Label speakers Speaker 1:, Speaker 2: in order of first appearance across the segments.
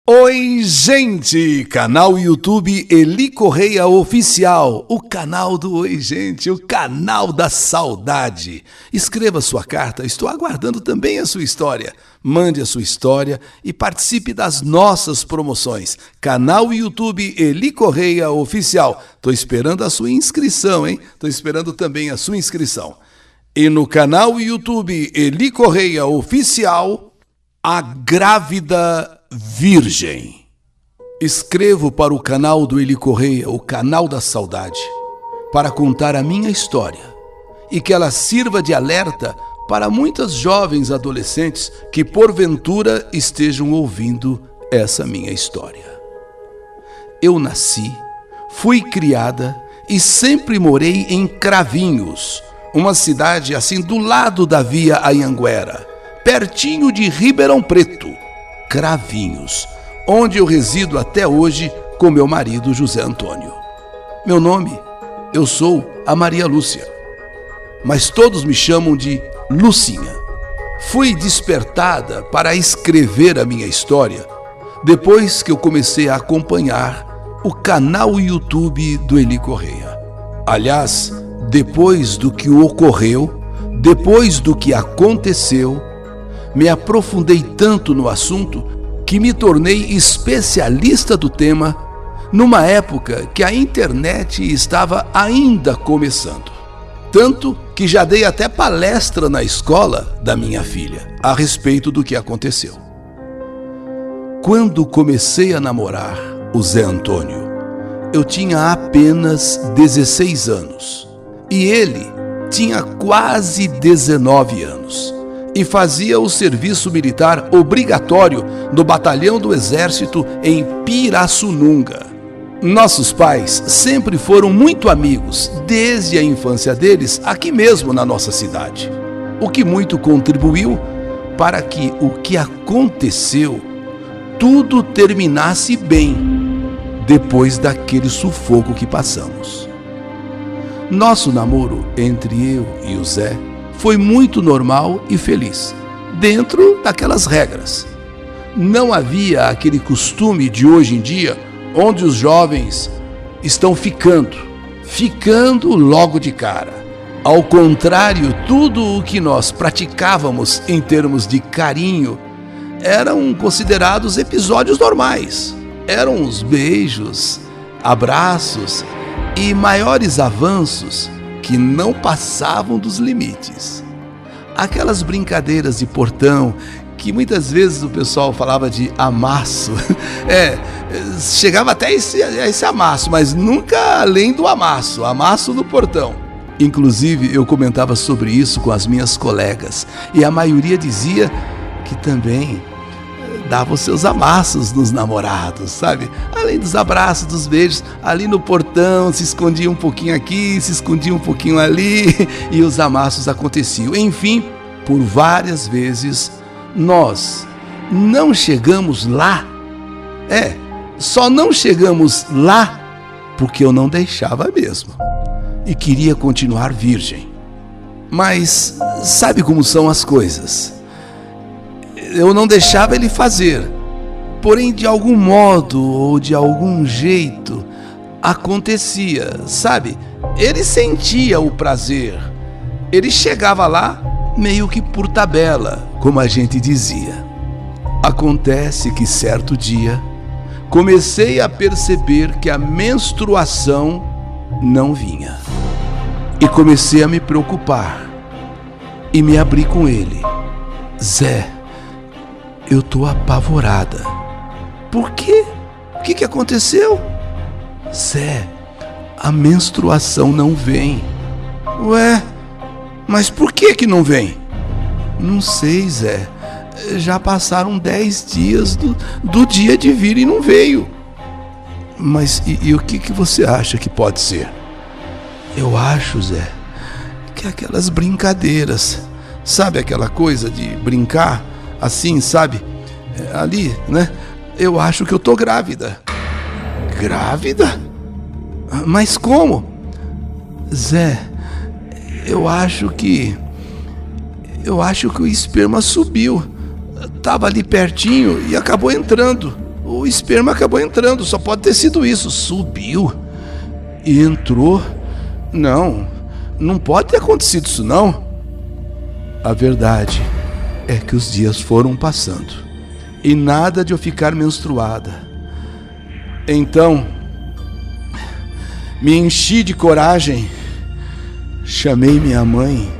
Speaker 1: Oi, gente! Canal YouTube Eli Correia Oficial, o canal do Oi, gente, o canal da saudade. Escreva sua carta, estou aguardando também a sua história. Mande a sua história e participe das nossas promoções. Canal YouTube Eli Correia Oficial. Estou esperando a sua inscrição, hein? Estou esperando também a sua inscrição. E no canal YouTube Eli Correia Oficial, a grávida virgem. Escrevo para o canal do Eli Correia, o canal da saudade, para contar a minha história e que ela sirva de alerta para muitas jovens adolescentes que porventura estejam ouvindo essa minha história. Eu nasci, fui criada e sempre morei em Cravinhos, uma cidade assim do lado da Via Anhanguera, pertinho de Ribeirão Preto. Cravinhos, onde eu resido até hoje com meu marido José Antônio. Meu nome, eu sou a Maria Lúcia, mas todos me chamam de Lucinha. Fui despertada para escrever a minha história depois que eu comecei a acompanhar o canal YouTube do Eli Correia. Aliás, depois do que ocorreu, depois do que aconteceu, me aprofundei tanto no assunto que me tornei especialista do tema numa época que a internet estava ainda começando. Tanto que já dei até palestra na escola da minha filha a respeito do que aconteceu. Quando comecei a namorar o Zé Antônio, eu tinha apenas 16 anos e ele tinha quase 19 anos. E fazia o serviço militar obrigatório no batalhão do Exército em Pirassununga. Nossos pais sempre foram muito amigos, desde a infância deles, aqui mesmo na nossa cidade. O que muito contribuiu para que o que aconteceu, tudo terminasse bem, depois daquele sufoco que passamos. Nosso namoro entre eu e o Zé foi muito normal e feliz, dentro daquelas regras. Não havia aquele costume de hoje em dia, onde os jovens estão ficando logo de cara. Ao contrário, tudo o que nós praticávamos em termos de carinho eram considerados episódios normais. Eram os beijos, abraços e maiores avanços que não passavam dos limites. Aquelas brincadeiras de portão, que muitas vezes o pessoal falava de amasso, chegava até esse amasso, mas nunca além do amasso no portão. Inclusive, eu comentava sobre isso com as minhas colegas, e a maioria dizia que também dava os seus amassos nos namorados, sabe? Além dos abraços, dos beijos, ali no portão se escondia um pouquinho aqui, se escondia um pouquinho ali, e os amassos aconteciam. Enfim, por várias vezes, nós não chegamos lá. Só não chegamos lá porque eu não deixava mesmo. E queria continuar virgem. Mas sabe como são as coisas? Eu não deixava ele fazer, porém de algum modo ou de algum jeito acontecia, sabe? Ele sentia o prazer, ele chegava lá meio que por tabela, como a gente dizia. Acontece que certo dia comecei a perceber que a menstruação não vinha e comecei a me preocupar e me abri com ele. Zé, eu tô apavorada. Por quê? O que aconteceu? Zé, a menstruação não vem. Ué, mas por que não vem? Não sei, Zé. Já passaram 10 dias do dia de vir e não veio. Mas e o que você acha que pode ser? Eu acho, Zé, que aquelas brincadeiras, sabe aquela coisa de brincar assim, sabe? Ali, né? Eu acho que eu tô grávida. Grávida? Mas como? Zé, eu acho que o esperma subiu. Tava ali pertinho e acabou entrando. o esperma acabou entrando, só pode ter sido isso. Subiu e entrou. Não pode ter acontecido isso, não. A verdade é que os dias foram passando e nada de eu ficar menstruada. Então, me enchi de coragem, chamei minha mãe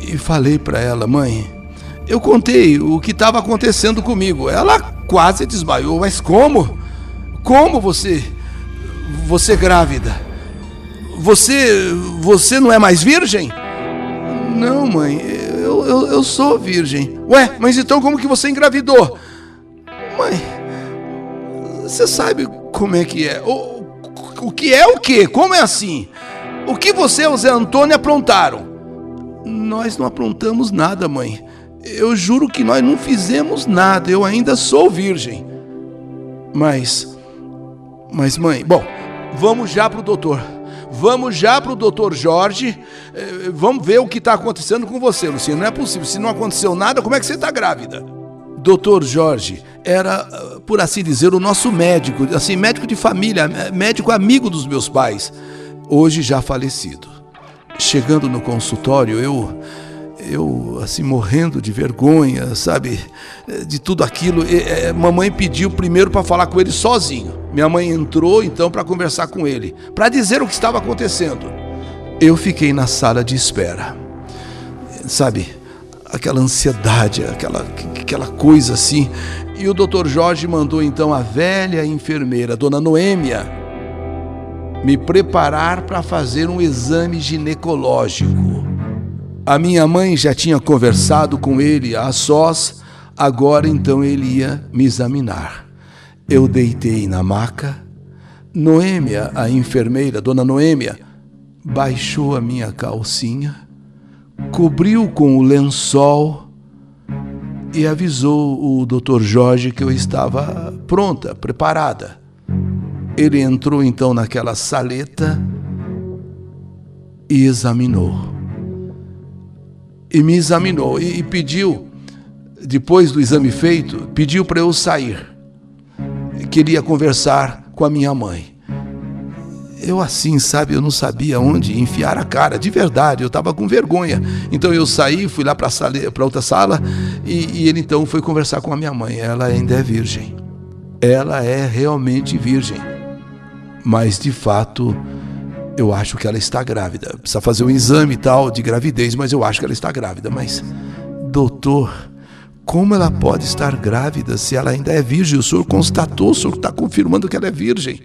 Speaker 1: e falei para ela: mãe, eu contei o que estava acontecendo comigo. Ela quase desmaiou. Mas como? Como você grávida? Você não é mais virgem? Não, mãe, eu sou virgem. Ué, mas então como que você engravidou? Mãe, você sabe como é que é? O que é o quê? Como é assim? O que você e o Zé Antônio aprontaram? Nós não aprontamos nada, mãe. Eu juro que nós não fizemos nada. Eu ainda sou virgem. Mas mãe, bom, vamos já pro doutor. Vamos já pro doutor Jorge. Vamos ver o que está acontecendo com você, Lucinha. Não é possível. Se não aconteceu nada, como é que você está grávida? Doutor Jorge era, por assim dizer, o nosso médico, assim, médico de família, médico amigo dos meus pais, hoje já falecido. Chegando no consultório, eu assim, morrendo de vergonha, sabe, de tudo aquilo. Mamãe pediu primeiro para falar com ele sozinho. Minha mãe entrou então para conversar com ele, para dizer o que estava acontecendo. Eu fiquei na sala de espera, sabe, aquela ansiedade, aquela coisa assim. E o doutor Jorge mandou então a velha enfermeira, dona Noêmia, me preparar para fazer um exame ginecológico. A minha mãe já tinha conversado com ele a sós, agora então ele ia me examinar. Eu deitei na maca. Noêmia, a enfermeira, dona Noêmia, baixou a minha calcinha, cobriu com o lençol e avisou o doutor Jorge que eu estava pronta, preparada. Ele entrou então naquela saleta e examinou. E me examinou e pediu, depois do exame feito, pediu para eu sair. Queria conversar com a minha mãe. Eu assim, sabe, eu não sabia onde enfiar a cara, de verdade, eu estava com vergonha. Então eu saí, fui lá para outra sala e ele então foi conversar com a minha mãe. Ela ainda é virgem. Ela é realmente virgem. Mas de fato, eu acho que ela está grávida. Precisa fazer um exame e tal de gravidez, mas eu acho que ela está grávida. Mas, doutor, como ela pode estar grávida se ela ainda é virgem? O senhor constatou, o senhor está confirmando que ela é virgem.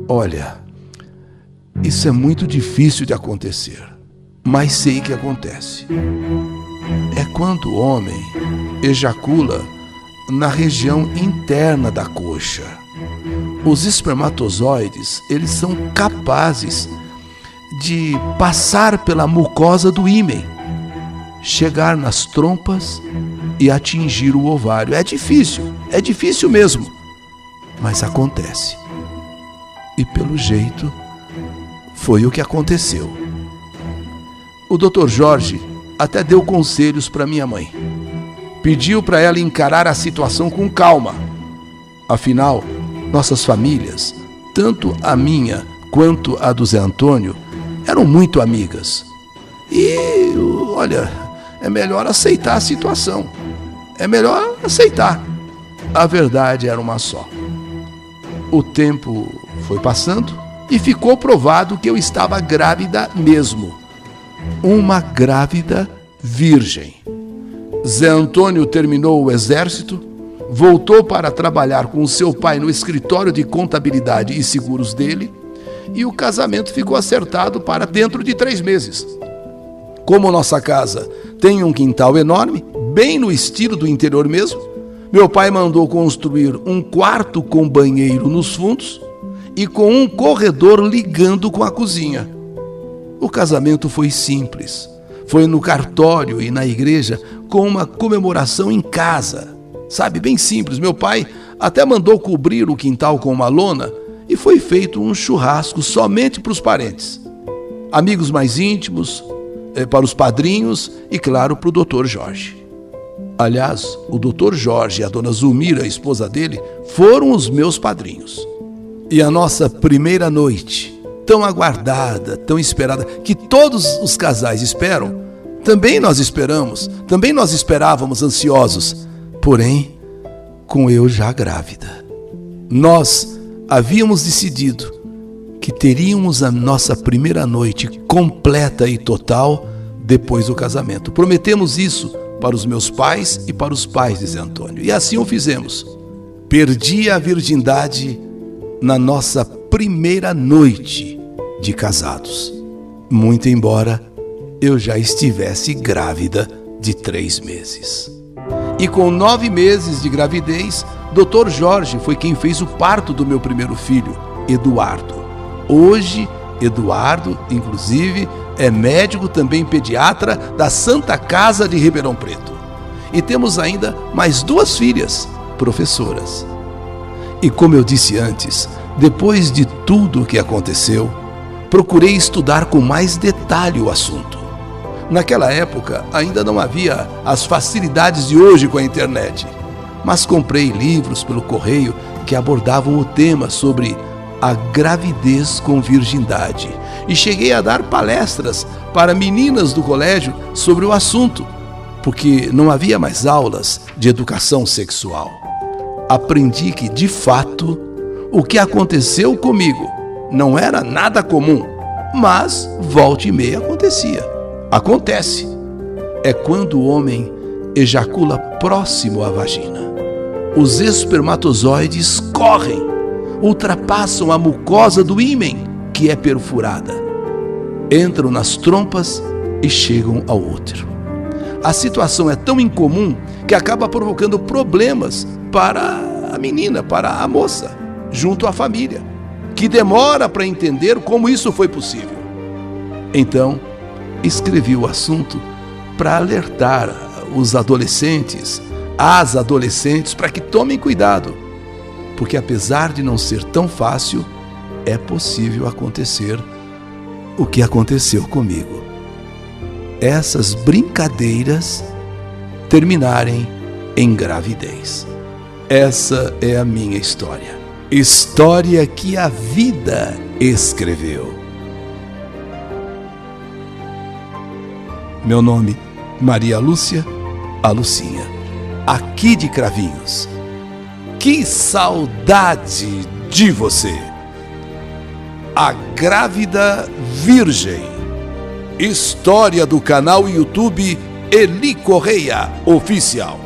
Speaker 1: Olha, isso é muito difícil de acontecer, mas sei que acontece. É quando o homem ejacula na região interna da coxa. Os espermatozoides, eles são capazes de passar pela mucosa do ímen, chegar nas trompas e atingir o ovário. É difícil mesmo, mas acontece. E pelo jeito, foi o que aconteceu. O Dr. Jorge até deu conselhos para minha mãe. Pediu para ela encarar a situação com calma. Afinal, nossas famílias, tanto a minha quanto a do Zé Antônio, eram muito amigas. E, olha, é melhor aceitar a situação. É melhor aceitar. A verdade era uma só. O tempo foi passando e ficou provado que eu estava grávida mesmo. Uma grávida virgem. Zé Antônio terminou o exército, voltou para trabalhar com seu pai no escritório de contabilidade e seguros dele, e o casamento ficou acertado para dentro de 3 meses. Como nossa casa tem um quintal enorme, bem no estilo do interior mesmo, meu pai mandou construir um quarto com banheiro nos fundos e com um corredor ligando com a cozinha. O casamento foi simples. Foi no cartório e na igreja com uma comemoração em casa. Sabe, bem simples. Meu pai até mandou cobrir o quintal com uma lona e foi feito um churrasco somente para os parentes. Amigos mais íntimos, para os padrinhos e, claro, para o Dr. Jorge. Aliás, o Dr. Jorge e a dona Zulmira, a esposa dele, foram os meus padrinhos. E a nossa primeira noite, tão aguardada, tão esperada, que todos os casais esperam, também nós esperamos, também nós esperávamos ansiosos, porém, com eu já grávida. Nós havíamos decidido que teríamos a nossa primeira noite completa e total depois do casamento. Prometemos isso para os meus pais e para os pais de Zé Antônio. E assim o fizemos. Perdi a virgindade na nossa primeira noite de casados, muito embora eu já estivesse grávida de 3 meses. E com 9 meses de gravidez, Dr. Jorge foi quem fez o parto do meu primeiro filho, Eduardo. Hoje, Eduardo, inclusive, é médico também pediatra da Santa Casa de Ribeirão Preto. E temos ainda mais 2 filhas, professoras. E como eu disse antes, depois de tudo o que aconteceu, procurei estudar com mais detalhe o assunto. Naquela época, ainda não havia as facilidades de hoje com a internet, mas comprei livros pelo correio que abordavam o tema sobre a gravidez com virgindade e cheguei a dar palestras para meninas do colégio sobre o assunto, porque não havia mais aulas de educação sexual. Aprendi que, de fato, o que aconteceu comigo não era nada comum, mas volta e meia acontecia. Acontece. É quando o homem ejacula próximo à vagina. Os espermatozoides correm, ultrapassam a mucosa do ímen, que é perfurada, entram nas trompas e chegam ao útero. A situação é tão incomum que acaba provocando problemas para a menina, para a moça, junto à família, que demora para entender como isso foi possível. Então, escrevi o assunto para alertar os adolescentes, as adolescentes, para que tomem cuidado, porque apesar de não ser tão fácil, é possível acontecer o que aconteceu comigo. Essas brincadeiras terminarem em gravidez. Essa é a minha história. História que a vida escreveu. Meu nome, Maria Lúcia, a Lucinha, aqui de Cravinhos. Que saudade de você! A Grávida Virgem. História do canal YouTube Eli Correia Oficial.